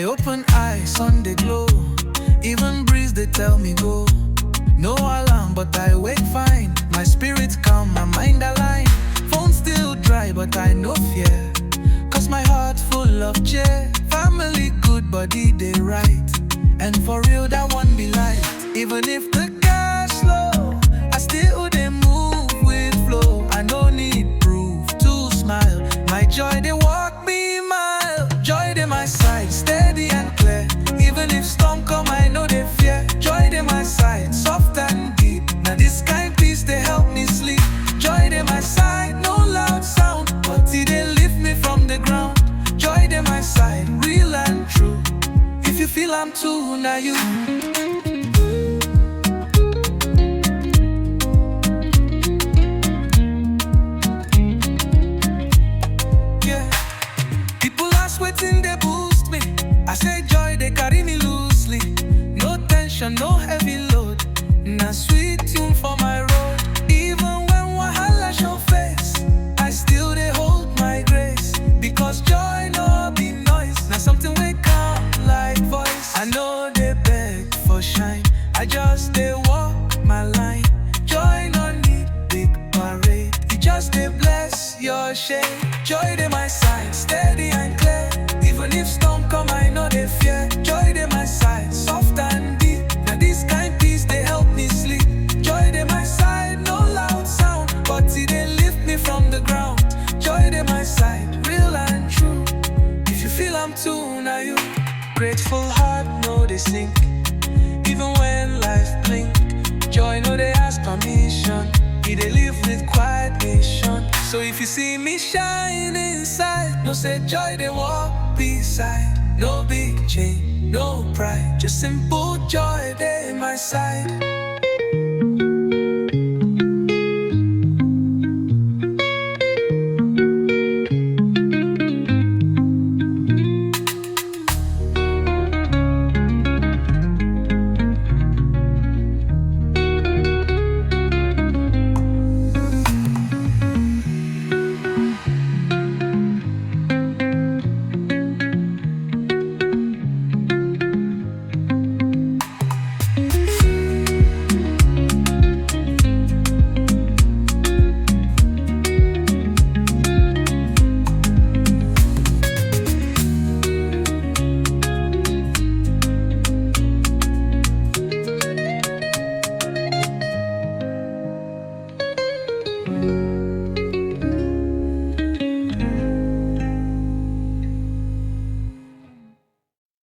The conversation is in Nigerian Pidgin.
open eyes, sun they glow. Even breeze they tell me go. No alarm, but I wake fine. My spirit calm, my mind aligned. Phone still dry, but I no fear. Cause my heart full of cheer. Family good, body they right. And for real that one be light. Even if the cash slow, I still they move with flow. I no need proof to smile. My joy they walk me mile. Joy they my side, steady and clear. Even if storm come, I know they fear. Joy they my side, soft and deep. Now this kind peace they help me sleep. Joy they my side, no loud sound, but it they lift me from the ground. Joy they my side, real and true. If you feel I'm too, now you. Yeah. People ask waiting they boost me. I say joy they carry me loosely. No tension, no heavy load. Now sweet tune for my road. Even when wahala show face, I still they hold my grace. Because joy no be noise. Now something we come like voice. I know they beg for shine. I just they walk my line. Joy no need big parade. You just they bless your shade. Joy they my side, steady and clear. Even if storm come, I know they fear. Joy they my side, soft and deep. Now this kind peace they help me sleep. Joy they my side, no loud sound, but it they lift me from the ground. Joy they my side, real and true. If you feel I'm too, now you. Grateful heart, know they sink. Even when life blink. Joy know they ask permission. He they live with quiet nation. So if you see me shine inside, no say joy they walk beside. No big chain, no pride, just simple joy they my side.